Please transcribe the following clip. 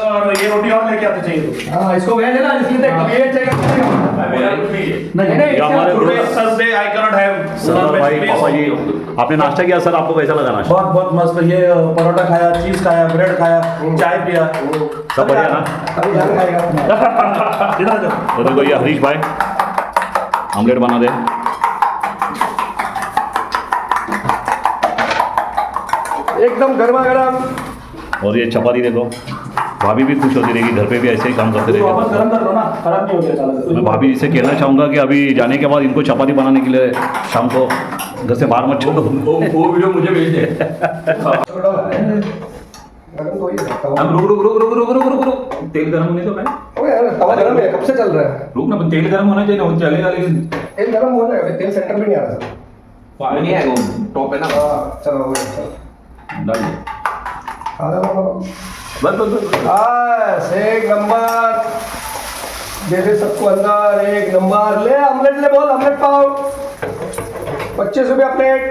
और ये रोटी और लेके आते चाहिए तो। हाँ इसको भेज देना इसलिए देख ये चेक नहीं ये हमारे Thursday I can not have sir भाई पापा जी आपने नाश्ता किया सर, आपको कैसा लगा नाश्ता? बहुत बहुत मस्त। ये परोठा खाया, चीज खाया, ब्रेड खाया, चाय पिया, सब बढ़िया ना? अभी जान खाएगा इधर आ जाओ। तो देखो ये हरीश भाई ऑमलेट बना दे। एकदम गर्मा गर्म। और ये चपाती देखो, भाभी भी खुश होती रहेगी, घर पे भी ऐसे ही काम करते तो वापस रहेंगे। गरम कर लो ना, खराब नहीं हो गया साला। मैं भाभी से कहना चाहूँगा कि अभी जाने के बाद इनको चपाती बनाने के लिए शाम को घर से बाहर मत छोड़ो। वो वीडियो मुझे भेज दे। गर्म तो ही है तवा। हम रुक तेल गर्म होने तो मैं ओए यार तवा गर्म है, कब से चल रहा है? रुक ना, पण तेल गर्म होना चाहिए ना, वो चलेगा लेकिन तेल गर्म हो जाएगा, तेल सेंटर में नहीं आ रहा सर। पानी नहीं है, वो टॉप है ना। हाँ चलो हो गया, चलो डाल दे। बस बस एक नंबर दे दे सबको अंदर, एक नंबर। ले ऑमलेट ले, बोल ऑमलेट पाव 25 रुपया प्लेट।